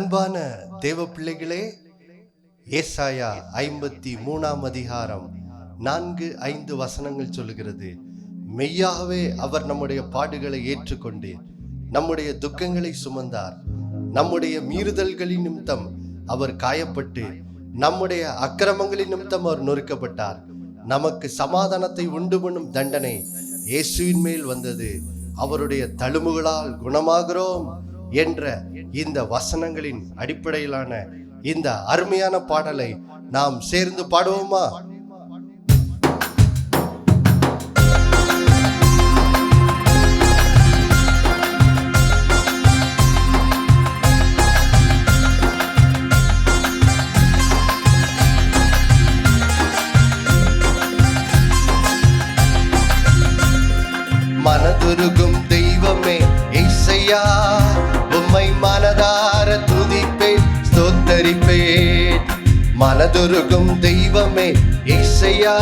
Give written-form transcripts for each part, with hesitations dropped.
அன்பான தேவ பிள்ளைகளே, ஏசாயா 53 4-5 வசனங்கள் சொல்லுகிறது, மெய்யாகவே அவர் நம்முடைய பாடுகளை ஏற்றுக்கொண்டு நம்முடைய துக்கங்களை சுமந்தார். நம்முடைய மீறுதல்களின் நிமித்தம் அவர் காயப்பட்டு நம்முடைய அக்கிரமங்களின் நிமித்தம் அவர் நொறுக்கப்பட்டார். நமக்கு சமாதானத்தை உண்டு பண்ணும் தண்டனை இயேசுவின் மேல் வந்தது, அவருடைய தழும்புகளால் குணமாகிறோம் என்ற இந்த வசனங்களின் அடிப்படையிலான இந்த அருமையான பாடலை நாம் சேர்ந்து பாடுவோமா? மனதுருகும் தெய்வமே இயேசையா, உம்மை மனதார துதிப்பேன் ஸ்தோத்தரிப்பேன். மனதுருகும் தெய்வமே இயேசையா,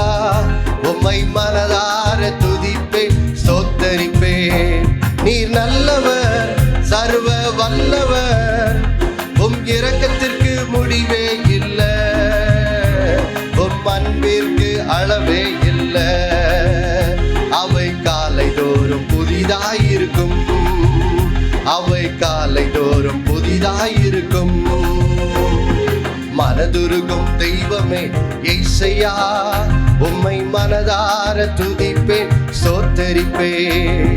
உம்மை மனதார துதிப்பேன் ஸ்தோத்தரிப்பேன். நீர் நல்லவர், சர்வ வல்லவர், உம் இரக்கத்திற்கு முடிவே இல்லை, உம் அன்பிற்கு அளவே இல்லை. அவை காலை தோறும் புதிதாயிருக்கும், அவை காலை தோறும் புதிதாயிருக்கும். மனதுருகும் தெய்வமே இயேசையா, உம்மை மனதார துதிப்பேன் ஸ்தோத்தரிப்பேன்.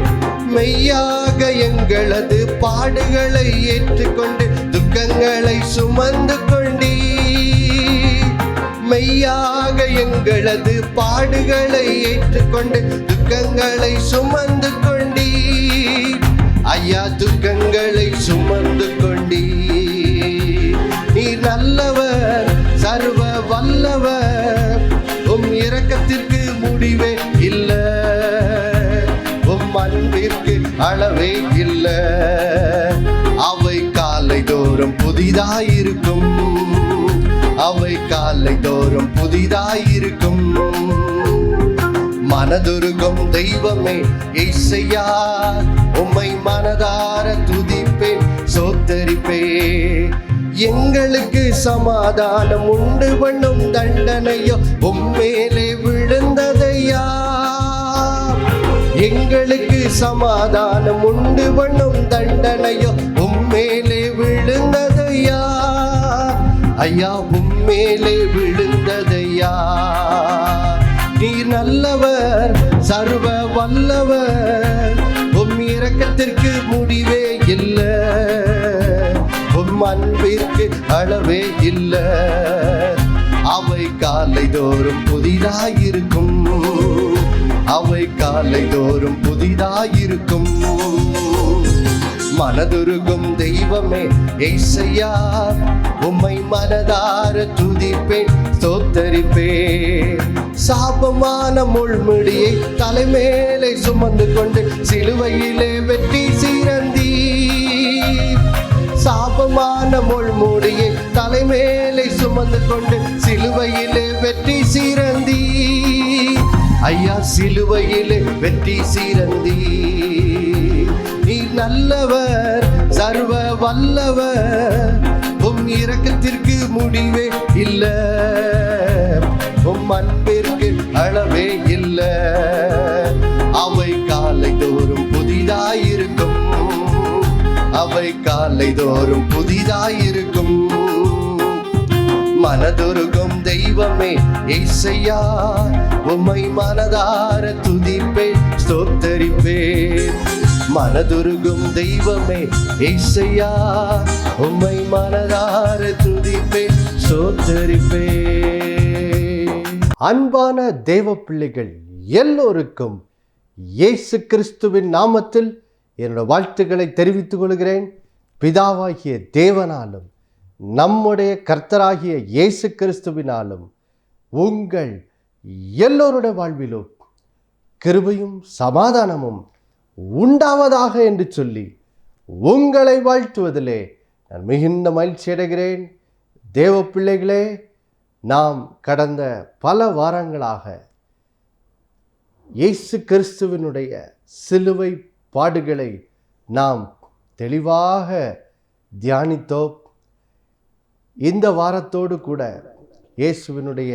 மெய்யாக எங்களது பாடுகளை ஏற்றுக்கொண்டு துக்கங்களை சுமந்து கொண்டீ, மெய்யாக எங்களது பாடுகளை ஏற்றுக்கொண்டு துக்கங்களை சுமந்து கொண்டீ. ஐயா, துக்கங்களை சுமந்து கொண்டீ. நீர் நல்லவர், சர்வ வல்லவர், உம் இரக்கத்திற்கு முடிவே இல்லை, உம் அன்பிற்கு அளவே இல்லை. அவை காலை தோறும் புதிதாயிருக்கும், அவை காலை தோறும் புதிதாயிருக்கும். மனதுருகும் தெய்வமே இயேசையா, உம்மை மனதார துதிப்பேன் ஸ்தோத்தரிப்பேன். எங்களுக்கு சமாதானம் உண்டு பண்ணும் தண்டனையோ உம்மேலே விழுந்ததையா, எங்களுக்கு சமாதானம் உண்டு பண்ணும் தண்டனையோ உம்மேலே விழுந்ததையா. ஐயா, உம்மேலே விழுந்ததையா. நீர் நல்லவர், சர்வ வல்லவர், உம் இரக்கத்திற்கு முடிவே இல்லை, உம் அன்பிற்கு அளவே இல்லை. அவை காலை தோறும் புதிதாயிருக்கும், அவை காலை தோறும் புதிதாயிருக்கும். மனதுருகும் தெய்வமே இயேசையா, உம்மை மனதார துதிப்பேன் ஸ்தோத்தரிப்பேன். சாபமான முள்முடியை தலைமேலே சுமந்து கொண்டு சிலுவையிலே வெட்டி சீரந்தி, சாபமான முள்முடியை தலைமேலே சுமந்து கொண்டு சிலுவையிலே வெட்டி சீரந்தி. ஐயா, சிலுவையிலே வெட்டி சீரந்தி. நீர் நல்லவர், சர்வ வல்லவர், உம் இரக்கத்திற்கு முடிவே இல்லை, உம் அன்பிற்கு அளவே இல்லை. அவை காலை தோறும் புதிதாயிருக்கும், அவை காலை தோறும் புதிதாயிருக்கும். மனதுருகும் தெய்வமே இயேசையா, உம்மை மனதார துதிப்பேன் ஸ்தோத்தரிப்பேன். மனதுருகும் தெய்வமே இயேசையா, உம்மை மனதார துதிப்பேன் ஸ்தோத்தரிப்பேன். அன்பான தேவ பிள்ளைகள் எல்லோருக்கும் இயேசு கிறிஸ்துவின் நாமத்தில் என்னோட வாழ்த்துக்களை தெரிவித்துக் கொள்கிறேன். பிதாவாகிய தேவனாலும் நம்முடைய கர்த்தராகிய இயேசு கிறிஸ்துவினாலும் உங்கள் எல்லோருடைய வாழ்விலும் கிருபையும் சமாதானமும் உண்டாவதாக என்று சொல்லி உங்களை வாழ்த்துவதிலே நான் மிகுந்த மகிழ்ச்சி அடைகிறேன். தேவ பிள்ளைகளே, நாம் கடந்த பல வாரங்களாக இயேசு கிறிஸ்துவினுடைய சிலுவை பாடுகளை நாம் தெளிவாக தியானித்தோம். இந்த வாரத்தோடு கூட இயேசுவினுடைய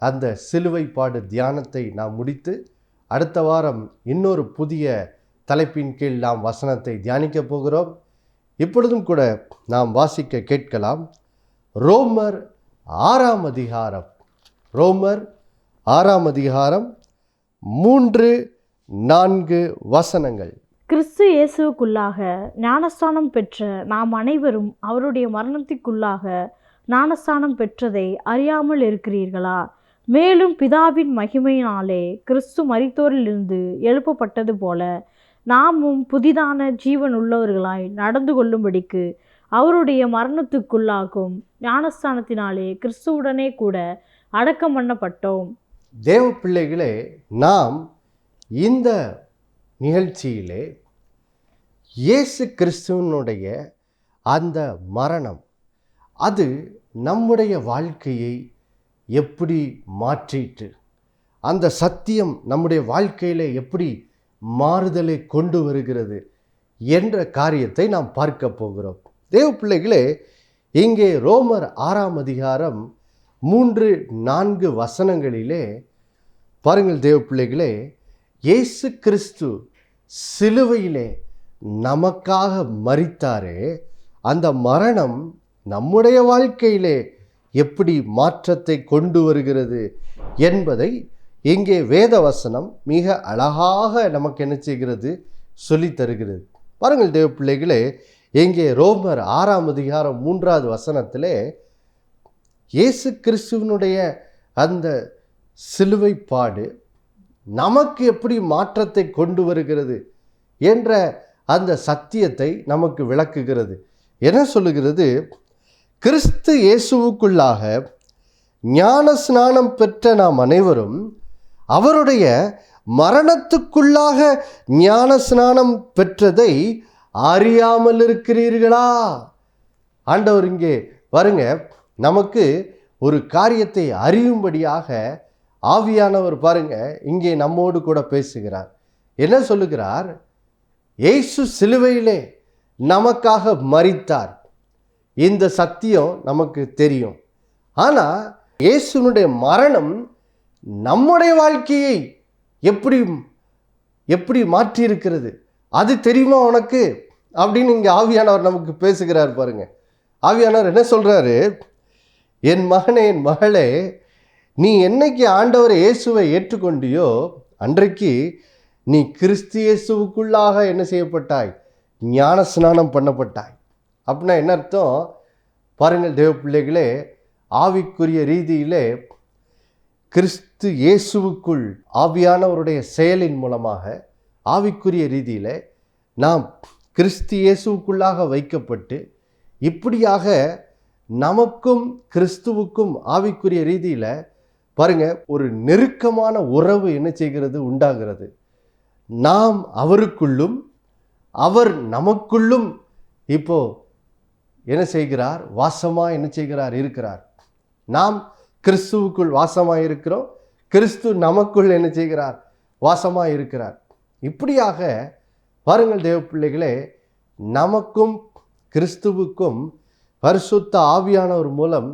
அந்த சிலுவை பாடு தியானத்தை நாம் முடித்து அடுத்த வாரம் இன்னொரு புதிய தலைப்பின் கீழ் நாம் வசனத்தை தியானிக்க போகிறோம். இப்பொழுதும் கூட நாம் வாசிக்க கேட்கலாம். ரோமர் 6ஆம் அதிகாரம், ரோமர் 6ஆம் அதிகாரம் 3-4 வசனங்கள். கிறிஸ்து இயேசுவுக்குள்ளாக ஞானஸ்தானம் பெற்ற நாம் அனைவரும் அவருடைய மரணத்திற்குள்ளாக ஞானஸ்தானம் பெற்றதை அறியாமல் இருக்கிறீர்களா? மேலும் பிதாவின் மகிமையினாலே கிறிஸ்து மரித்தோரிலிருந்து எழுப்பப்பட்டது போல நாமும் புதிதான ஜீவன் உள்ளவர்களாய் நடந்து கொள்ளும்படிக்கு அவருடைய மரணத்துக்குள்ளாகும் ஞானஸ்தானத்தினாலே கிறிஸ்துவுடனே கூட அடக்கம் பண்ணப்பட்டோம். தேவ பிள்ளைகளே, நாம் இந்த நிகழ்ச்சியிலே இயேசு கிறிஸ்துவனுடைய அந்த மரணம் அது நம்முடைய வாழ்க்கையை எப்படி மாற்றிட்டு, அந்த சத்தியம் நம்முடைய வாழ்க்கையில் எப்படி மாறுதலை கொண்டு வருகிறது என்ற காரியத்தை நாம் பார்க்க போகிறோம். தேவ பிள்ளைகளே, இங்கே ரோமர் 6ஆம் அதிகாரம் 3-4 வசனங்களிலே பாருங்கள் தேவ பிள்ளைகளே, இயேசு கிறிஸ்து சிலுவையிலே நமக்காக மரித்தாரே, அந்த மரணம் நம்முடைய வாழ்க்கையிலே எப்படி மாற்றத்தை கொண்டு வருகிறது என்பதை இங்கே வேத வசனம் மிக அழகாக நமக்கு என்ன செய்கிறது, சொல்லி தருகிறது. பாருங்கள் தேவ பிள்ளைகளே, இங்கே ரோமர் 6ஆம் அதிகாரம் 3வது வசனத்திலே இயேசு கிறிஸ்துவனுடைய அந்த சிலுவை பாடு நமக்கு எப்படி மாற்றத்தை கொண்டு வருகிறது என்ற அந்த சத்தியத்தை நமக்கு விளக்குகிறது. என்ன சொல்லுகிறது? கிறிஸ்து இயேசுவுக்குள்ளாக ஞான ஸ்நானம் பெற்ற நாம் அனைவரும் அவருடைய மரணத்துக்குள்ளாக ஞான ஸ்நானம் பெற்றதை அறியாமல் இருக்கிறீர்களா? ஆண்டவர் இங்கே பாருங்க, நமக்கு ஒரு காரியத்தை அறியும்படியாக ஆவியானவர் பாருங்க இங்கே நம்மோடு கூட பேசுகிறார். என்ன சொல்லுகிறார்? இயேசு சிலுவையிலே நமக்காக மரித்தார். இந்த சத்தியம் நமக்கு தெரியும். ஆனால் இயேசுனுடைய மரணம் நம்முடைய வாழ்க்கையை எப்படி மாற்றி இருக்கிறது அது தெரியுமா உனக்கு அப்படின்னு இங்கே ஆவியானவர் நமக்கு பேசுகிறார். பாருங்க, ஆவியானவர் என்ன சொல்றாரு? என் மகனே, என் மகளே, நீ என்னைக்கு ஆண்டவர் இயேசுவை ஏற்றுக்கொண்டியோ அன்றைக்கு நீ கிறிஸ்து இயேசுவுக்குள்ளாக என்ன செய்யப்பட்டாய்? ஞான ஸ்நானம் பண்ணப்பட்டாய். அப்படின்னா என்ன அர்த்தம்? பாருங்கள் தேவ பிள்ளைகளே, ஆவிக்குரிய ரீதியிலே கிறிஸ்து இயேசுவுக்குள் ஆவியானவருடைய செயலின் மூலமாக ஆவிக்குரிய ரீதியில் நாம் கிறிஸ்து இயேசுவுக்குள்ளாக வைக்கப்பட்டு இப்படியாக நமக்கும் கிறிஸ்துவுக்கும் ஆவிக்குரிய ரீதியில் பாருங்க ஒரு நெருக்கமான உறவு என்ன செய்கிறது, உண்டாகிறது. நாம் அவருக்குள்ளும் அவர் நமக்குள்ளும் இப்போ என்ன செய்கிறார்? வாசமாக என்ன செய்கிறார்? இருக்கிறார். நாம் கிறிஸ்துவுக்குள் வாசமாக இருக்கிறோம், கிறிஸ்து நமக்குள் என்ன செய்கிறார்? வாசமாக இருக்கிறார். இப்படியாக பாருங்கள் தேவ பிள்ளைகளே, நமக்கும் கிறிஸ்துவுக்கும் பரிசுத்த ஆவியானவர் மூலம்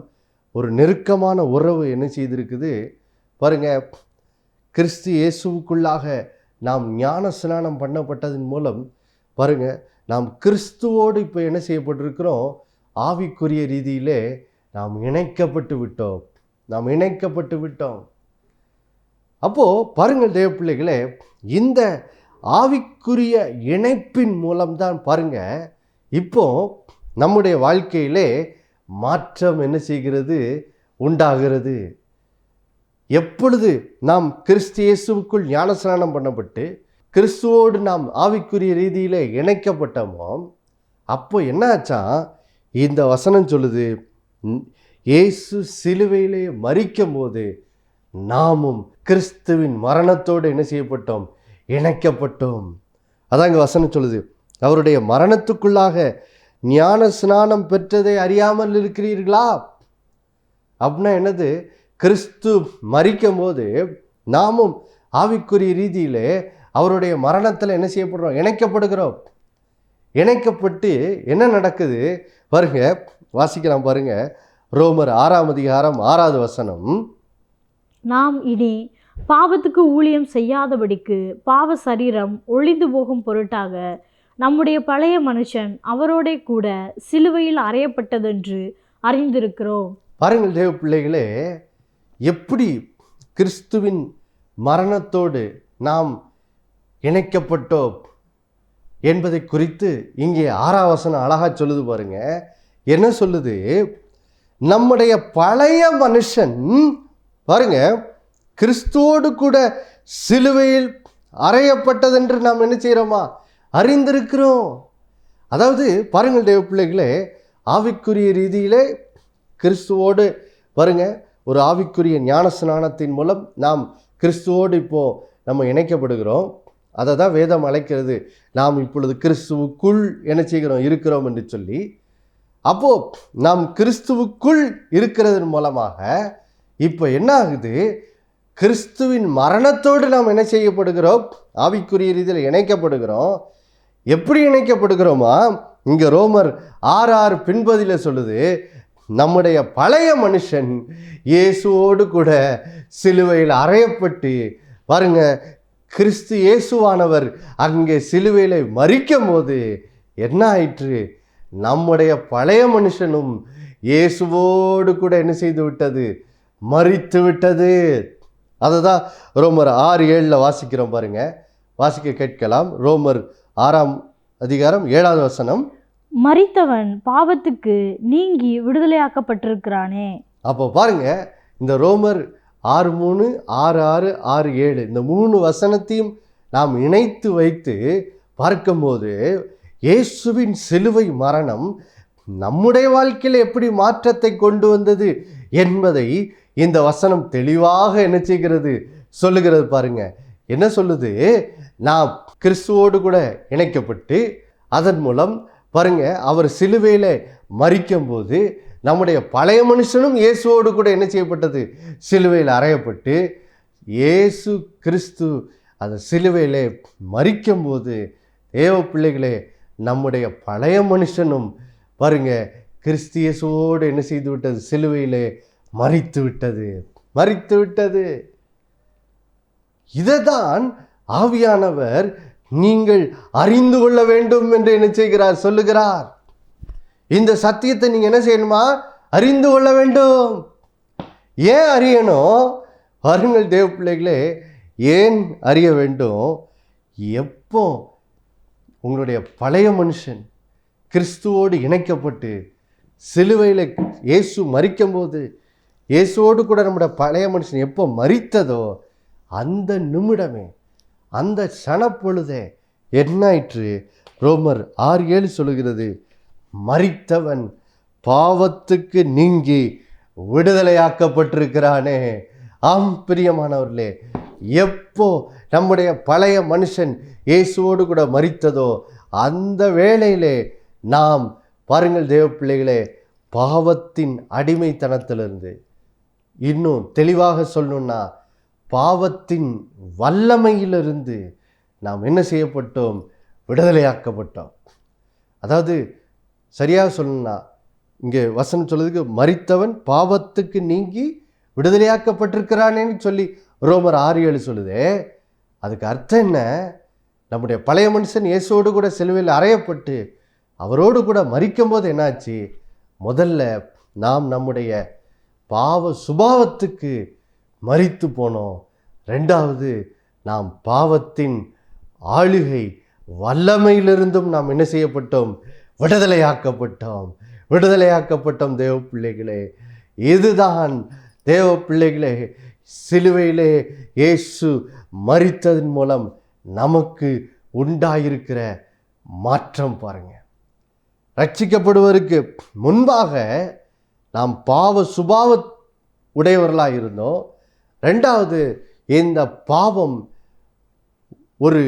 ஒரு நெருக்கமான உறவு என்ன செய்திருக்குது பாருங்க. கிறிஸ்து இயேசுவுக்குள்ளாக நாம் ஞான ஸ்நானம் பண்ணப்பட்டதன் மூலம் பாருங்க நாம் கிறிஸ்துவோடு இப்போ என்ன செய்யப்பட்டிருக்கிறோம்? ஆவிக்குரிய ரீதியிலே நாம் இணைக்கப்பட்டு விட்டோம். அப்போது பாருங்கள் தேவ பிள்ளைகளே, இந்த ஆவிக்குரிய இணைப்பின் மூலம்தான் பாருங்க இப்போ நம்முடைய வாழ்க்கையிலே மாற்றம் என்ன செய்கிறது? உண்டாகிறது. எப்பொழுது நாம் கிறிஸ்து இயேசுவுக்குள் ஞானஸ்நானம் பண்ணப்பட்டு கிறிஸ்துவோடு நாம் ஆவிக்குரிய ரீதியில் இணைக்கப்பட்டோமோ அப்போ என்ன ஆச்சா? இந்த வசனம் சொல்லுது, இயேசு சிலுவையிலே மரிக்கும் போது நாமும் கிறிஸ்துவின் மரணத்தோடு என்ன செய்யப்பட்டோம்? இணைக்கப்பட்டோம். அதான் இங்கே வசனம் சொல்லுது, அவருடைய மரணத்துக்குள்ளாக ஞான ஸ்நானம் பெற்றதை அறியாமல் இருக்கிறீர்களா? அப்படின்னா என்னது? கிறிஸ்து மரிக்கும் போது நாமும் ஆவிக்குரிய ரீதியிலே அவருடைய மரணத்தில் என்ன செய்யப்படுறோம்? இணைக்கப்படுகிறோம். இணைக்கப்பட்டு என்ன நடக்குது பாருங்க, வாசிக்கலாம் பாருங்க. ரோமர் 6ஆம் அதிகாரம் 6வது வசனம். நாம் இனி பாவத்துக்கு ஊழியம் செய்யாதபடிக்கு பாவ சரீரம் ஒழிந்து போகும் பொருட்டாக நம்முடைய பழைய மனுஷன் அவரோட கூட சிலுவையில் அறையப்பட்டதென்று அறிந்திருக்கிறோம். பாருங்கள் தேவ பிள்ளைகளே, எப்படி கிறிஸ்துவின் மரணத்தோடு நாம் இணைக்கப்பட்டோம் என்பதை குறித்து இங்கே 6ஆம் வசனம் அழகா சொல்லுது பாருங்க. என்ன சொல்லுது? நம்முடைய பழைய மனுஷன் பாருங்க கிறிஸ்துவோடு கூட சிலுவையில் அறையப்பட்டதென்று நாம் என்ன செய்கிறோமா? அறிந்திருக்கிறோம். அதாவது பாருங்கள் தேவ பிள்ளைகளே, ஆவிக்குரிய ரீதியிலே கிறிஸ்துவோடு பாருங்க ஒரு ஆவிக்குரிய ஞான ஸ்நானத்தின் மூலம் நாம் கிறிஸ்துவோடு இப்போ நம்ம இணைக்கப்படுகிறோம். அதை தான் வேதம் அழைக்கிறது, நாம் இப்பொழுது கிறிஸ்துவுக்குள் என்ன செய்கிறோம்? இருக்கிறோம் என்று சொல்லி. அப்போ நாம் கிறிஸ்துவுக்குள் இருக்கிறதன் மூலமாக இப்போ என்ன ஆகுது? கிறிஸ்துவின் மரணத்தோடு நாம் என்ன செய்யப்படுகிறோம்? ஆவிக்குரிய ரீதியில் இணைக்கப்படுகிறோம். எப்படி இணைக்கப்படுகிறோமா? இங்கே ரோமர் 6:6 பின்பதியில் சொல்லுது, நம்முடைய பழைய மனுஷன் இயேசுவோடு கூட சிலுவையில் அறையப்பட்டு பாருங்க கிறிஸ்து இயேசுவானவர் அங்கே சிலுவையில் மரிக்கும் போது என்ன ஆயிற்று? நம்முடைய பழைய மனுஷனும் இயேசுவோடு கூட என்ன செய்து விட்டது? மரித்து விட்டது. அதுதான் ரோமர் 6:7 வாசிக்கிறோம் பாருங்க. வாசிக்க கேட்கலாம். ரோமர் 6ஆம் அதிகாரம் 7வது வசனம். மரித்தவன் பாவத்துக்கு நீங்கி விடுதலையாக்கப்பட்டிருக்கிறானே. அப்போ பாருங்க இந்த ரோமர் 6:3, 6:6, 6:7 இந்த 3 வசனத்தையும் நாம் இணைத்து வைத்து பார்க்கும்போது இயேசுவின் சிலுவை மரணம் நம்முடைய வாழ்க்கையில் எப்படி மாற்றத்தை கொண்டு வந்தது என்பதை இந்த வசனம் தெளிவாக என்ன செய்கிறது? சொல்லுகிறது பாருங்க. என்ன சொல்லுது? நாம் கிறிஸ்துவோடு கூட இணைக்கப்பட்டு அதன் மூலம் பாருங்க அவர் சிலுவையில் மரிக்கும் போது நம்முடைய பழைய மனுஷனும் இயேசுவோடு கூட என்ன செய்யப்பட்டது? சிலுவையில் அறையப்பட்டு இயேசு கிறிஸ்து அந்த சிலுவையில் மரிக்கும் போது தேவ பிள்ளைகளே நம்முடைய பழைய மனுஷனும் பாருங்க கிறிஸ்து இயேசுவோடு என்ன செய்து விட்டது? சிலுவையிலே மரித்து விட்டது. இதைதான் ஆவியானவர் நீங்கள் அறிந்து கொள்ள வேண்டும் என்று என்ன செய்கிறார்? சொல்லுகிறார். இந்த சத்தியத்தை நீங்க என்ன செய்யணுமா? அறிந்து கொள்ள வேண்டும். ஏன் அறியணும்? பாருங்கள் தேவ பிள்ளைகளே, ஏன் அறிய வேண்டும்? எப்போ உங்களுடைய பழைய மனுஷன் கிறிஸ்துவோடு இணைக்கப்பட்டு சிலுவையில் இயேசு மரிக்கும் போது இயேசுவோடு கூட நம்முடைய பழைய மனுஷன் எப்போ மரித்ததோ அந்த நிமிடமே, அந்த சனப்பொழுதே என்னாயிற்று? ரோமர் 6:7 சொல்லுகிறது, மரித்தவன் பாவத்துக்கு நீங்கி விடுதலையாக்கப்பட்டிருக்கிறானே. ஆம் பிரியமானவர்களே, எப்போ நம்முடைய பழைய மனுஷன் இயேசுவோடு கூட மரித்ததோ அந்த வேளையிலே நாம் பாருங்கள் தேவ பிள்ளைகளே, பாவத்தின் அடிமைத்தனத்திலிருந்து, இன்னும் தெளிவாக சொல்லணும்னா பாவத்தின் வல்லமையிலிருந்து நாம் என்ன செய்யப்பட்டோம்? விடுதலையாக்கப்பட்டோம். அதாவது சரியாக சொல்லணும்னா இங்கே வசனம் சொல்லுறதுக்கு மரித்தவன் பாவத்துக்கு நீங்கி விடுதலையாக்கப்பட்டிருக்கிறானேன்னு சொல்லி ரோமர் 6:7 சொல்லுதே. அதுக்கு அர்த்தம் என்ன? நம்முடைய பழைய மனுஷன் இயேசுவோடு கூட சிலுவையில் அறையப்பட்டு அவரோடு கூட மரிக்கும் போது என்னாச்சு? முதல்ல நாம் நம்முடைய பாவ சுபாவத்துக்கு மரித்து போனோம். ரெண்டாவது, நாம் பாவத்தின் ஆளுகை வல்லமையிலிருந்தும் நாம் என்ன செய்யப்பட்டோம்? விடுதலையாக்கப்பட்டோம் தேவ பிள்ளைகளே. இதுதான் தேவ பிள்ளைகளே, சிலுவையிலே இயேசு மரித்ததன் மூலம் நமக்கு உண்டாயிருக்கிற மாற்றம் பாருங்க. ரட்சிக்கப்படுவதற்கு முன்பாக நாம் பாவ சுபாவ உடையவர்களாக இருந்தோம். ரெண்டாவது, இந்த பாவம் ஒரு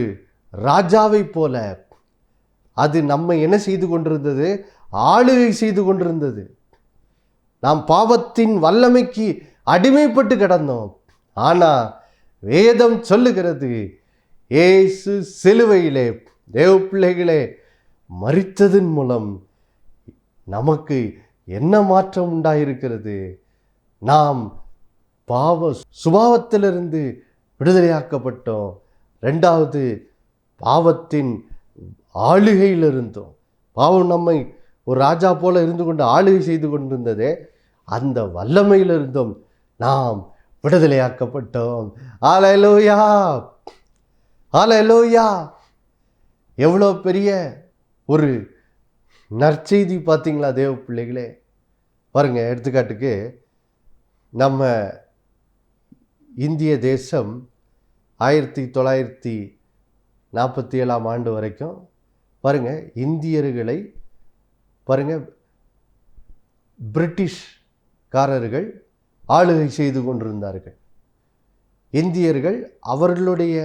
ராஜாவை போல அது நம்மை என்ன செய்து கொண்டிருந்தது? ஆளுகை செய்து கொண்டிருந்தது. நாம் பாவத்தின் வல்லமைக்கு அடிமைப்பட்டு கிடந்தோம். ஆனால் வேதம் சொல்லுகிறது, இயேசு சிலுவையிலே தேவ பிள்ளைகளே மரித்ததன் மூலம் நமக்கு என்ன மாற்றம் உண்டாயிருக்கிறது? நாம் பாவ சுபாவத்திலிருந்து விடுதலையாக்கப்பட்டோம். ரெண்டாவது, பாவத்தின் ஆளுகையிலிருந்தோம். பாவம் நம்மை ஒரு ராஜா போல இருந்து கொண்டு ஆளுகை செய்து கொண்டிருந்ததே, அந்த வல்லமையிலிருந்தும் நாம் விடுதலையாக்கப்பட்டோம். ஹல்லேலூயா, ஹல்லேலூயா. எவ்வளோ பெரிய ஒரு நற்செய்தி பார்த்தீங்களா தேவ பிள்ளைகளே? பாருங்க, எடுத்துக்காட்டுக்கு நம்ம இந்திய தேசம் 1947 ஆண்டு வரைக்கும் பாருங்க, இந்தியர்களை பாருங்க பிரிட்டிஷ்காரர்கள் ஆளுகை செய்து கொண்டிருந்தார்கள். இந்தியர்கள் அவர்களுடைய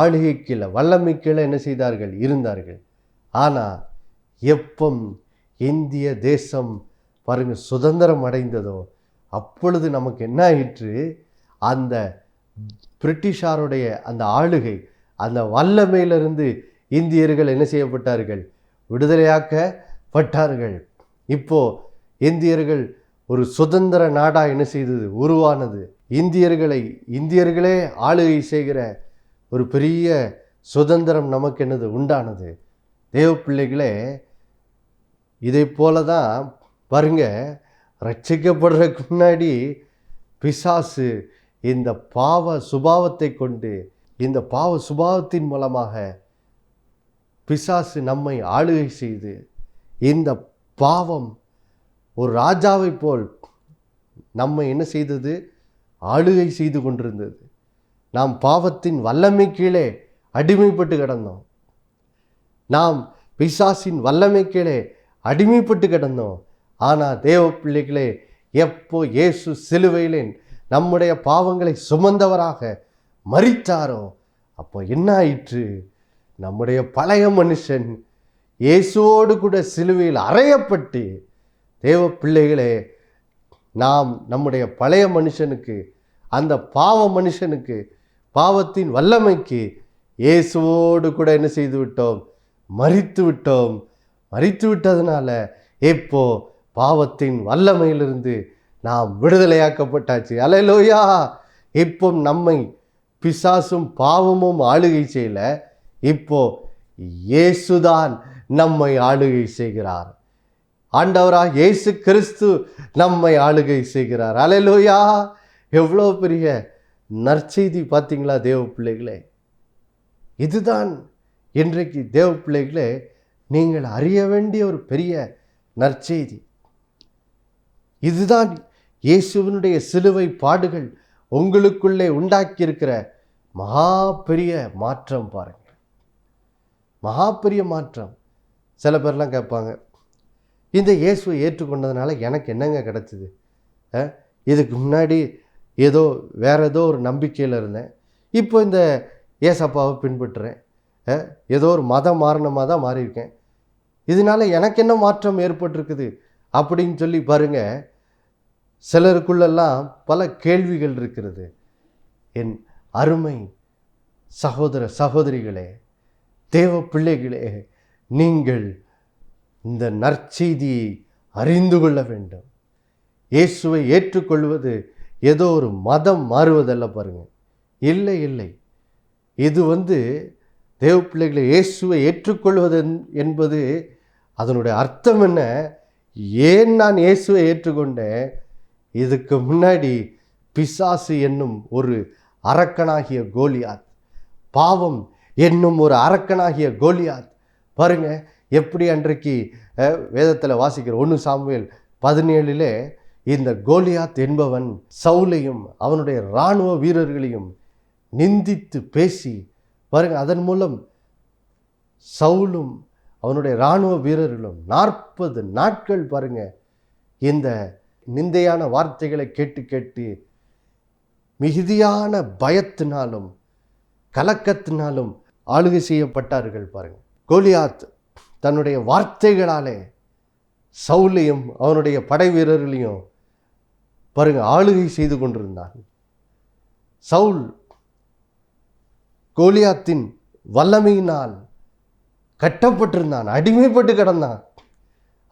ஆளுகை கீழே, வல்லமை கீழே என்ன செய்தார்கள்? இருந்தார்கள். ஆனால் எப்போ இந்திய தேசம் பாருங்க சுதந்திரம் அடைந்ததோ அப்பொழுது நமக்கு என்ன ஆயிற்று? அந்த பிரிட்டிஷாருடைய அந்த ஆளுகை, அந்த வல்லமையிலிருந்து இந்தியர்கள் என்ன செய்யப்பட்டார்கள்? விடுதலையாக்கப்பட்டார்கள். இப்போ இந்தியர்கள் ஒரு சுதந்திர நாடா என்ன செய்தது? உருவானது. இந்தியர்களே ஆளுகை செய்கிற ஒரு பெரிய சுதந்திரம் நமக்கு என்னது? உண்டானது. தேவ பிள்ளைகளே, இதை போல தான் பாருங்க, ரட்சிக்கப்படுறதுக்கு முன்னாடி பிசாசு இந்த பாவ சுபாவத்தை கொண்டு, இந்த பாவ சுபாவத்தின் மூலமாக பிசாசு நம்மை ஆளுகை செய்து, இந்த பாவம் ஒரு ராஜாவை போல் நம்மை என்ன செய்தது? ஆளுகை செய்து கொண்டிருந்தது. நாம் பாவத்தின் வல்லமை கீழே அடிமைப்பட்டு கிடந்தோம். நாம் பிசாசின் வல்லமை கீழே அடிமைப்பட்டு கிடந்தோம். ஆனால் தேவ பிள்ளைகளே, எப்போ இயேசு சிலுவையிலே நம்முடைய பாவங்களை சுமந்தவராக மரித்தாரோ அப்போ என்ன ஆயிற்று? நம்முடைய பழைய மனுஷன் இயேசுவோடு கூட சிலுவையில் அறையப்பட்டு, தேவ பிள்ளைகளே, நாம் நம்முடைய பழைய மனுஷனுக்கு, அந்த பாவ மனுஷனுக்கு, பாவத்தின் வல்லமைக்கு இயேசுவோடு கூட என்ன செய்து விட்டோம்? மரித்து விட்டோம். மரித்து விட்டதுனால இப்போ பாவத்தின் வல்லமையிலிருந்து நாம் விடுதலையாக்கப்பட்டாச்சு. அல்லேலூயா. இப்போ நம்மை பிசாசும் பாவமும் ஆளுகை செய்யல, இப்போ இயேசுதான் நம்மை ஆளுகை செய்கிறார். ஆண்டவராக இயேசு கிறிஸ்து நம்மை ஆளுகை செய்கிறார். அல்லேலூயா. எவ்வளோ பெரிய நற்செய்தி பார்த்தீங்களா தேவ பிள்ளைகளே? இதுதான் இன்றைக்கு தேவ பிள்ளைகளே நீங்கள் அறிய வேண்டிய ஒரு பெரிய நற்செய்தி. இதுதான் இயேசுவினுடைய சிலுவை பாடுகள் உங்களுக்குள்ளே உண்டாக்கியிருக்கிற மகா பெரிய மாற்றம். பாருங்கள், மகா பெரிய மாற்றம். சில பேர்லாம் கேட்பாங்க, இந்த இயேசுவை ஏற்றுக்கொண்டதுனால எனக்கு என்னங்க கிடச்சிது? இதுக்கு முன்னாடி வேற ஏதோ ஒரு நம்பிக்கையில் இருந்தேன், இப்போ இந்த ஏசப்பாவை பின்பற்றுறேன், ஏதோ ஒரு மதம் மாறினமாக தான் மாறியிருக்கேன், இதனால எனக்கு என்ன மாற்றம் ஏற்பட்டிருக்குது அப்படின்னு சொல்லி பாருங்க, சிலருக்குள்ளெல்லாம் பல கேள்விகள் இருக்கிறது. என் அருமை சகோதர சகோதரிகளே, தேவ பிள்ளைகளே, நீங்கள் இந்த நற்செய்தியை அறிந்து கொள்ள வேண்டும். இயேசுவை ஏற்றுக்கொள்வது ஏதோ ஒரு மதம் மாறுவதல்ல. பாருங்க, இல்லை இல்லை, இது தேவ பிள்ளைகளை இயேசுவை ஏற்றுக்கொள்வது என்பது அதனுடைய அர்த்தம் என்ன? ஏன் நான் இயேசுவை ஏற்றுக்கொண்டேன்? இதுக்கு முன்னாடி பிசாசு என்னும் ஒரு அரக்கனாகிய கோலியாத், பாவம் என்னும் ஒரு அரக்கனாகிய கோலியாத், பாருங்க எப்படி அன்றைக்கு வேதத்தில் வாசிக்கிற 1 சாமுவேல் 17 இந்த கோலியாத் என்பவன் சவுலையும் அவனுடைய இராணுவ வீரர்களையும் நிந்தித்து பேசி பாருங்க, அதன் மூலம் சவுலும் அவனுடைய இராணுவ வீரர்களும் 40 நாட்கள் பாருங்க இந்த நிந்தையான வார்த்தைகளை கேட்டு கேட்டு மிகுதியான பயத்தினாலும் கலக்கத்தினாலும் ஆளுகை செய்யப்பட்டார்கள். பாருங்க, கோலியாத் தன்னுடைய வார்த்தைகளாலே சவுலையும் அவனுடைய படை வீரர்களையும் பாருங்க ஆளுகை செய்து கொண்டிருந்தான். சவுல் கோலியாத்தின் வல்லமையினால் கட்டப்பட்டிருந்தான், அடிமைப்பட்டு கிடந்தான்.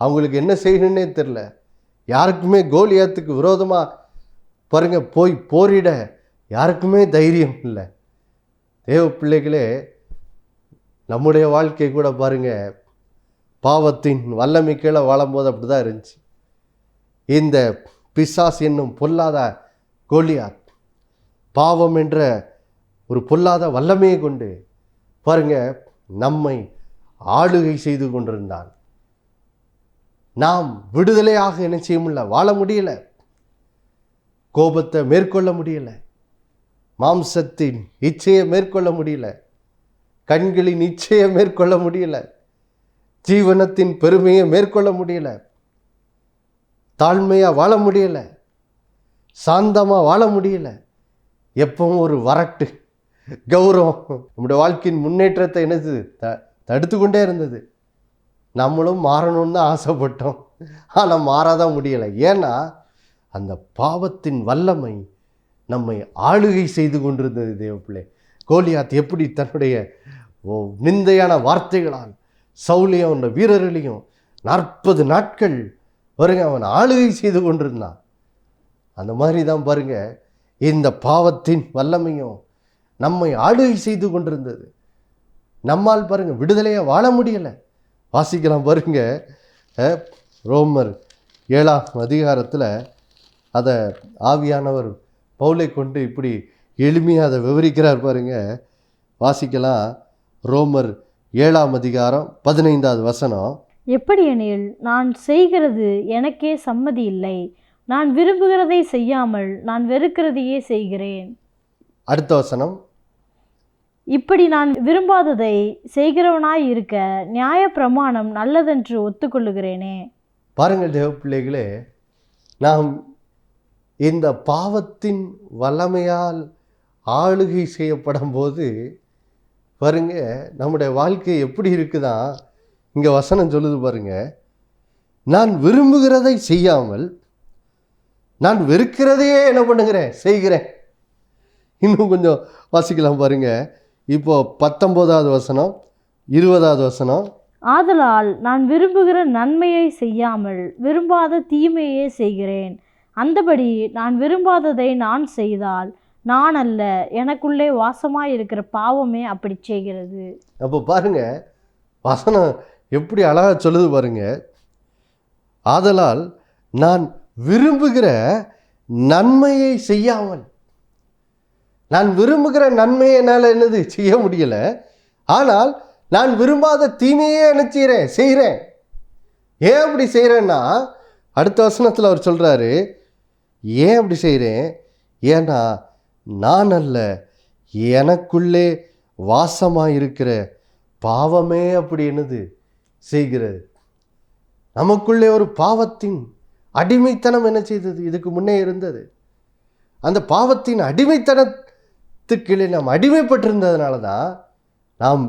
அவங்களுக்கு என்ன செய்யணுன்னே தெரில. யாருக்குமே கோலியாத்துக்கு விரோதமாக பாருங்க போய் போரிட யாருக்குமே தைரியம் இல்லை. தேவ பிள்ளைகளே, நம்முடைய வாழ்க்கை கூட பாருங்க பாவத்தின் வல்லமை கீழே வாழும்போது அப்படி தான் இருந்துச்சு. இந்த பிசாஸ் என்னும் பொல்லாத கோலியாத் பாவம் என்ற ஒரு பொல்லாத வல்லமையை கொண்டு பாருங்க நம்மை ஆளுகை செய்து கொண்டிருந்தான். நாம் விடுதலையாக என்ன செய்ய முடியல, வாழ முடியல, கோபத்தை மேற்கொள்ள முடியல, மாம்சத்தின் இச்சையை மேற்கொள்ள முடியல, கண்களின் இச்சையை மேற்கொள்ள முடியல, ஜீவனத்தின் பெருமையை மேற்கொள்ள முடியல, தாழ்மையாக வாழ முடியல, சாந்தமாக வாழ முடியல. எப்பவும் ஒரு வரட்டு கௌரவம் நம்முடைய வாழ்க்கையின் முன்னேற்றத்தை என்னது தடுத்து கொண்டே இருந்தது. நம்மளும் மாறணும்னு தான் ஆசைப்பட்டோம், ஆனால் மாறாதான் முடியலை. ஏன்னா அந்த பாவத்தின் வல்லமை நம்மை ஆளுகை செய்து கொண்டிருந்தது. தேவப்பிள்ளை, கோலியாத் எப்படி தன்னுடைய நிந்தையான வார்த்தைகளால் சவுலையும் அவனுடைய வீரர்களையும் 40 நாட்கள் பாருங்க அவன் ஆளுகை செய்து கொண்டிருந்தான். அந்த மாதிரி தான் பாருங்க இந்த பாவத்தின் வல்லமையும் நம்மை ஆளுகை செய்து கொண்டிருந்தது. நம்மால் பாருங்க விடுதலையாக வாழ முடியலை. வாசிக்கலாம் பாருங்க, ரோமர் 7ஆம் அதிகாரத்தில் அதை ஆவியானவர் பவுலை கொண்டு இப்படி எளிமையாக அதை விவரிக்கிறார் பாருங்க. வாசிக்கலாம், ரோமர் 7ஆம் அதிகாரம் 15வது வசனம். எப்படி எனில் நான் செய்கிறது எனக்கே சம்மதி இல்லை, நான் விரும்புகிறதை செய்யாமல் நான் வெறுக்கிறதையே செய்கிறேன். அடுத்த வசனம், இப்படி நான் விரும்பாததை செய்கிறவனாய் இருக்க நியாய பிரமாணம் நல்லதென்று ஒத்துக்கொள்ளுகிறேனே. பாருங்கள் தேவ பிள்ளைகளே, நாம் இந்த பாவத்தின் வல்லமையால் ஆளுகை செய்யப்படும் போது பாருங்க நம்முடைய வாழ்க்கை எப்படி இருக்குதா. இங்கே வசனம் சொல்லுது பாருங்க, நான் விரும்புகிறதை செய்யாமல் நான் வெறுக்கிறதையே என்ன பண்ணுகிறேன், செய்கிறேன். இன்னும் கொஞ்சம் வாசிக்கலாம் பாருங்க. இப்போ 19வது வசனம் 20வது வசனம். ஆதலால் நான் விரும்புகிற நன்மையை செய்யாமல் விரும்பாத தீமையே செய்கிறேன். அந்தபடி நான் விரும்பாததை நான் செய்தால் நான் அல்ல, எனக்குள்ளே வாசமாய் இருக்கிற பாவமே அப்படி செய்கிறது. அப்போ பாருங்க வசனம் எப்படி அழகா சொல்லுது பாருங்க. ஆதலால் நான் விரும்புகிற நன்மையை செய்யாமல், நான் விரும்புகிற நன்மையை என்னால் என்னது செய்ய முடியலை, ஆனால் நான் விரும்பாத தீமையே என்ன செய்கிறேன். ஏன் அப்படி செய்கிறேன்னா அடுத்த வசனத்தில் அவர் சொல்கிறாரு, ஏன் அப்படி செய்கிறேன், ஏன்னா நான் அல்ல, எனக்குள்ளே வாசமாக இருக்கிற பாவமே அப்படி என்னது செய்கிறது. நமக்குள்ளே ஒரு பாவத்தின் அடிமைத்தனம் என்ன செய்தது, இதுக்கு முன்னே இருந்தது. அந்த பாவத்தின் அடிமைத்தனத்துக்கு நாம் அடிமைப்பட்டிருந்ததுனால தான் நாம்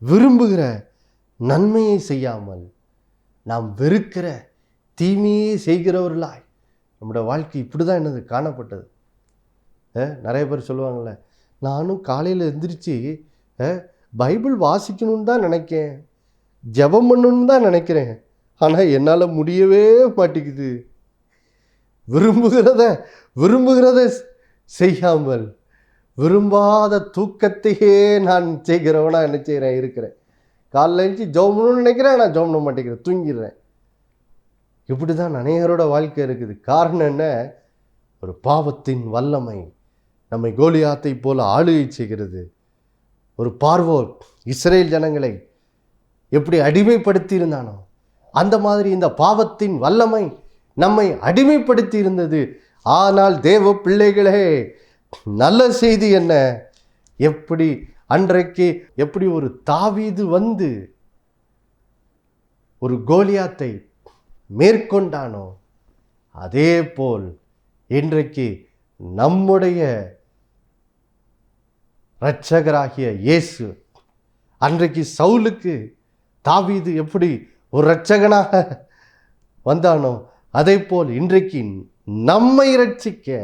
விரும்புகிற நன்மையை செய்யாமல் நாம் வெறுக்கிற தீமையே செய்கிறவர்களாய் நம்முடைய வாழ்க்கை இப்படி தான் என்னது காணப்பட்டது. நிறைய பேர் சொல்லுவாங்கள்ல, நானும் காலையில் எந்திரிச்சு பைபிள் வாசிக்கணும்னு தான் நினைக்கேன், ஜெபம் பண்ணணும்னு தான் நினைக்கிறேன், ஆனால் என்னால் முடியவே மாட்டேங்குது. விரும்புகிறத செய்யாமல் விரும்பாத தூக்கத்தையே நான் செய்கிறவனா என்ன செய்கிறேன் இருக்கிறேன். காலைல எழுந்து ஜெபம் பண்ணணும்னு நினைக்கிறேன், நான் ஜெபம் பண்ண மாட்டேங்கிறேன், தூங்கிடுறேன். இப்படி தான் அநேகரோட வாழ்க்கை இருக்குது. காரணம் என்ன, ஒரு பாவத்தின் வல்லமை நம்மை கோலியாத்தை போல ஆளுகை செய்கிறது. ஒரு பார்வோன் இஸ்ரேல் ஜனங்களை எப்படி அடிமைப்படுத்தி இருந்தானோ அந்த மாதிரி இந்த பாவத்தின் வல்லமை நம்மை அடிமைப்படுத்தி இருந்தது. ஆனால் தேவ பிள்ளைகளே, நல்ல செய்தி என்ன, எப்படி அன்றைக்கு எப்படி ஒரு தாவீது வந்து ஒரு கோலியாத்தை மேற்கொண்டானோ அதே போல் இன்றைக்கு நம்முடைய இரட்சகராகிய இயேசு, அன்றைக்கு சவுலுக்கு தாவீது எப்படி ஒரு இரட்சகனாக வந்தானோ அதே போல் இன்றைக்கு நம்மை இரட்சிக்க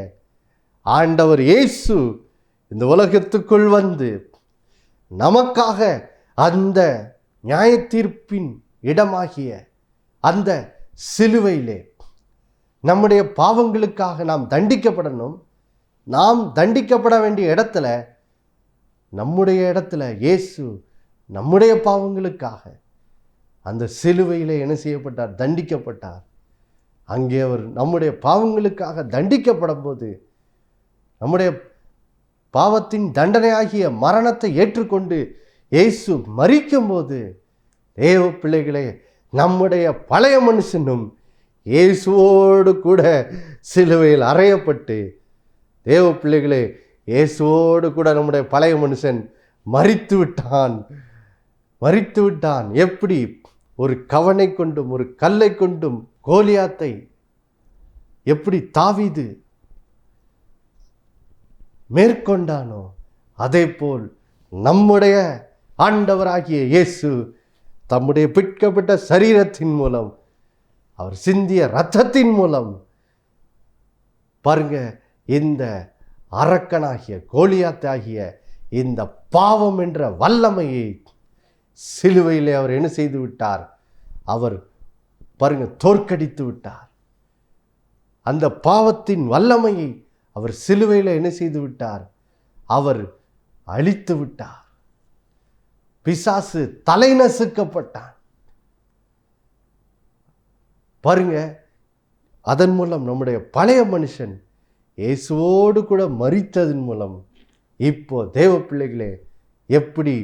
ஆண்டவர் இயேசு இந்த உலகத்துக்குள் வந்து நமக்காக அந்த நியாயத்தீர்ப்பின் இடமாகிய அந்த சிலுவையிலே நம்முடைய பாவங்களுக்காக நாம் தண்டிக்கப்படணும். நாம் தண்டிக்கப்பட வேண்டிய இடத்துல, நம்முடைய இடத்துல இயேசு நம்முடைய பாவங்களுக்காக அந்த சிலுவையில் என்ன செய்யப்பட்டார்? தண்டிக்கப்பட்டார். அங்கே அவர் நம்முடைய பாவங்களுக்காக தண்டிக்கப்படும் போது, நம்முடைய பாவத்தின் தண்டனையாகிய மரணத்தை ஏற்றுக்கொண்டு இயேசு மரிக்கும்போது, தேவ பிள்ளைகளே, நம்முடைய பழைய மனுஷனும் இயேசுவோடு கூட சிலுவையில் அறையப்பட்டு, தேவ பிள்ளைகளே, இயேசுவோடு கூட நம்முடைய பழைய மனுஷன் மரித்து விட்டான். எப்படி? ஒரு கவனை கொண்டும் ஒரு கல்லை கொண்டும் கோலியாத்தை எப்படி தாவீது மேற்கொண்டானோ, அதே போல் நம்முடைய ஆண்டவராகிய இயேசு தம்முடைய பிற்கப்பட்ட சரீரத்தின் மூலம், அவர் சிந்திய இரத்தத்தின் மூலம், பாருங்க, இந்த அரக்கனாகிய கோலியாத்தாகிய இந்த பாவம் என்ற வல்லமையை சிலுவையிலே அவர் என்ன செய்து விட்டார்? அவர் பாருங்க தோற்கடித்து விட்டார். அந்த பாவத்தின் வல்லமையை அவர் சிலுவையில் என்ன செய்து விட்டார்? அவர் அழித்து விட்டார். பிசாசு தலை நசுக்கப்பட்டான். பாருங்க, அதன் மூலம் நம்முடைய பழைய மனுஷன் இயேசுவோடு கூட மரித்ததன் மூலம் இப்போ தேவ பிள்ளைகளே, எப்படி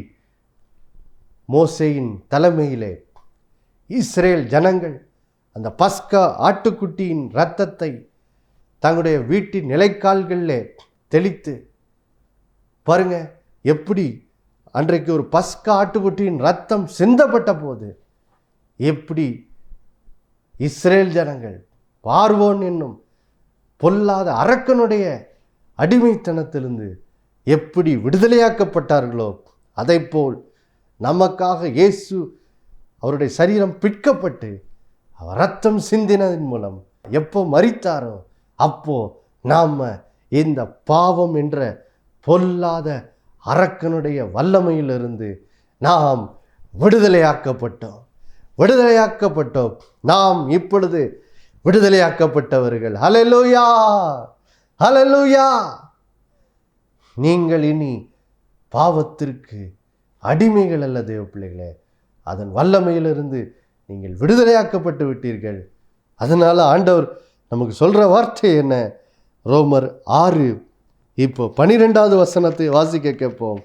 மோசேயின் தலைமையிலே இஸ்ரேல் ஜனங்கள் அந்த பஸ்கா ஆட்டுக்குட்டியின் இரத்தத்தை தங்களுடைய வீட்டின் நிலைக்கால்களிலே தெளித்து, பாருங்க எப்படி அன்றைக்கு ஒரு பஸ்கா ஆட்டுக்குட்டியின் இரத்தம் சிந்தப்பட்ட போது எப்படி இஸ்ரேல் ஜனங்கள் பார்வோன் என்னும் பொல்லாத அரக்கனுடைய அடிமைத்தனத்திலிருந்து எப்படி விடுதலையாக்கப்பட்டார்களோ, அதைப்போல் நமக்காக இயேசு அவருடைய சரீரம் பிற்கப்பட்டு அவர் ரத்தம் சிந்தினதன் மூலம் எப்போ மரித்தாரோ அப்போ நாம் இந்த பாவம் என்ற பொல்லாத அரக்கனுடைய வல்லமையிலிருந்து நாம் விடுதலையாக்கப்பட்டோம். நாம் இப்பொழுது விடுதலையாக்கப்பட்டவர்கள். ஹல்லேலூயா, ஹல்லேலூயா. நீங்கள் இனி பாவத்திற்கு அடிமைகள் அல்ல தேவ பிள்ளைகளே, அதன் வல்லமையிலிருந்து நீங்கள் விடுதலையாக்கப்பட்டு விட்டீர்கள். அதனால ஆண்டவர் நமக்கு சொல்ற வார்த்தை என்ன? ரோமர் 6 இப்போ 12வது வசனத்தை வாசிக்க கேட்போம்.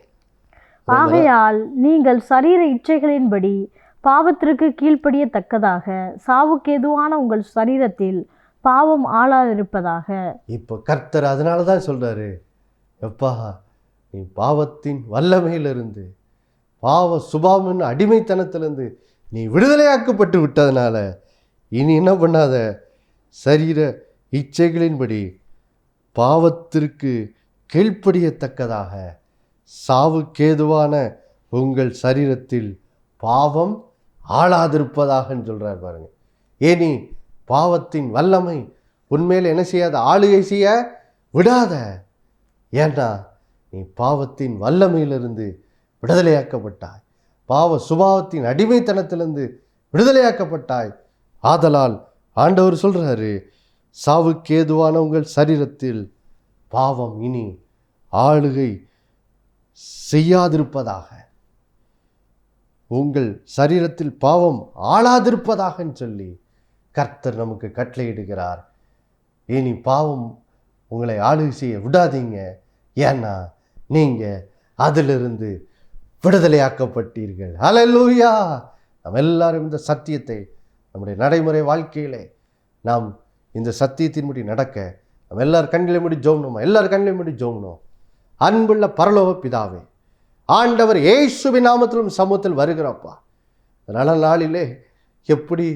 ஆகையால் நீங்கள் சரீர இச்சைகளின்படி பாவத்திற்கு கீழ்ப்படியத்தக்கதாக சாவுக்கேதுவான உங்கள் சரீரத்தில் பாவம் ஆளாதிருப்பதாக. இப்போ கர்த்தர் அதனால தான் சொல்றாரு, எப்பா நீ பாவத்தின் வல்லமையிலிருந்து, பாவ சுபாவம் அடிமைத்தனத்திலிருந்து நீ விடுதலையாக்கப்பட்டு விட்டதுனால இனி என்ன பண்ணாத? சரீர இச்சைகளின்படி பாவத்திற்கு கீழ்ப்படியத்தக்கதாக சாவுக்கேதுவான உங்கள் சரீரத்தில் பாவம் ஆளாதிருப்பதாகன்னு சொல்றார். பாருங்க, ஏனி பாவத்தின் வல்லமை உன்மேல் என்ன செய்யாத? ஆளுகை செய்ய விடாத. ஏன்னா நீ பாவத்தின் வல்லமையிலிருந்து விடுதலையாக்கப்பட்டாய், பாவ சுபாவத்தின் அடிமைத்தனத்திலிருந்து விடுதலையாக்கப்பட்டாய். ஆதலால் ஆண்டவர் சொல்றாரு, சாவுக்கேதுவான உங்கள் சரீரத்தில் பாவம் இனி ஆளுகை செய்யாதிருப்பதாக, உங்கள் சரீரத்தில் பாவம் ஆளாதிருப்பதாகன்னு சொல்லி கர்த்தர் நமக்கு கட்டளையிடுகிறார். இனி பாவம் உங்களை ஆளுகை செய்ய விடாதீங்க. ஏன்னா நீங்க அதிலிருந்து விடுதலையாக்கப்பட்டீர்கள். ஹல்லேலூயா. நாம் எல்லாரும் இந்த சத்தியத்தை நம்முடைய நடைமுறை வாழ்க்கையிலே நாம் இந்த சத்தியத்தின்படி நடக்க நம்ம எல்லாரும் கண்களை மூடி ஜெபம். எல்லாரும் கண்களை மூடி ஜெபம். அன்புள்ள பரலோக பிதாவே, ஆண்டவர் இயேசுவின் நாமத்திலும் சமூகத்தில் வருகிறப்பா, நல்ல நாளிலே எப்படி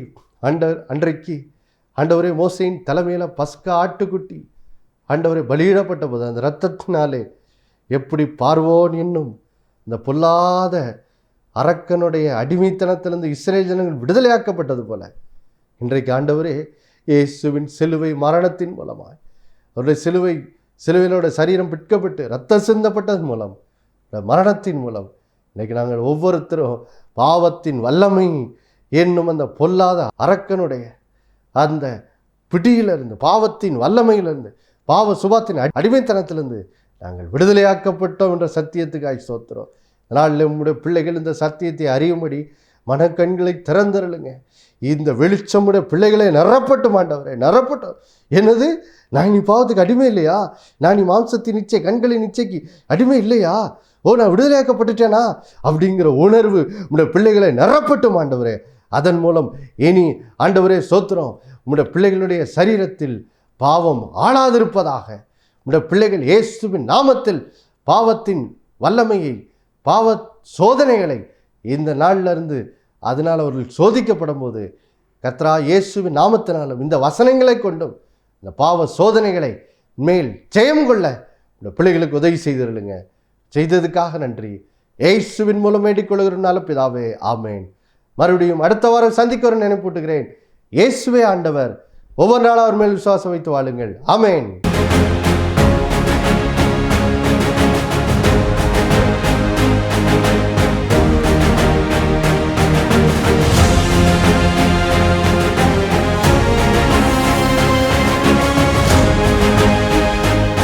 அன்றைக்கு ஆண்டவரே மோசேயின் தலைமையில் பஸ்கா ஆட்டுக்குட்டி ஆண்டவரை பலியிடப்பட்ட போது அந்த இரத்தத்தினாலே எப்படி பார்வோன் என்னும் இந்த பொல்லாத அரக்கனுடைய அடிமைத்தனத்திலிருந்து இஸ்ரேல் ஜனங்கள் விடுதலையாக்கப்பட்டது போல, இன்றைக்கு ஆண்டவரே இயேசுவின் சிலுவை மரணத்தின் மூலமாய் அவருடைய சிலுவையிலோட சரீரம் பிற்கப்பட்டு ரத்தம் சிந்தப்பட்டதன் மூலம், மரணத்தின் மூலம் இன்றைக்கு நாங்கள் ஒவ்வொருத்தரும் பாவத்தின் வல்லமை என்னும் அந்த பொல்லாத அரக்கனுடைய அந்த பிடியிலிருந்து, பாவத்தின் வல்லமையிலிருந்து, பாவ சுபாத்தின் அடிமைத்தனத்திலிருந்து நாங்கள் விடுதலையாக்கப்பட்டோம் என்ற சத்தியத்துக்காய் ஸ்தோத்திரம். அதனால் நம்முடைய பிள்ளைகள் இந்த சத்தியத்தை அறியும்படி மனக்கண்களை திறந்தருளுங்க. இந்த வெளிச்சமுடைய பிள்ளைகளை நிரப்பட்டும் ஆண்டவரே, நிரப்பட்டும். என்னது, நான் நீ பாவத்துக்கு அடிமை இல்லையா? நான் நீ மாம்சத்தின் இச்சை, கண்களின் இச்சைக்கு அடிமை இல்லையா? ஓ, நான் விடுதலையாக்கப்பட்டுட்டேனா அப்படிங்கிற உணர்வு உடைய பிள்ளைகளை நிரப்பட்டும் ஆண்டவரே. அதன் மூலம் இனி ஆண்டவரே ஸ்தோத்திரம், உடைய பிள்ளைகளுடைய சரீரத்தில் பாவம் ஆளாதிருப்பதாக. உடைய பிள்ளைகள் இயேசுவின் நாமத்தில் பாவத்தின் வல்லமையை, பாவ சோதனைகளை இந்த நாளிலிருந்து, அதனால் அவர்கள் சோதிக்கப்படும் போது கர்த்தரா இயேசுவின் நாமத்தினாலும் இந்த வசனங்களை கொண்டும் இந்த பாவ சோதனைகளை மேல் ஜெயம் கொள்ள இந்த பிள்ளைகளுக்கு உதவி செய்திருளுங்க. செய்ததுக்காக நன்றி. இயேசுவின் மூலம் வேண்டிக் கொள்கிறனால பிதாவே, ஆமேன். மறுபடியும் அடுத்த வாரம் சந்திக்க நினைப்பூட்டுகிறேன். இயேசுவே ஆண்டவர். ஒவ்வொரு நாளும் அவர் மேல் விசுவாசம் வைத்து வாழுங்கள். ஆமேன்.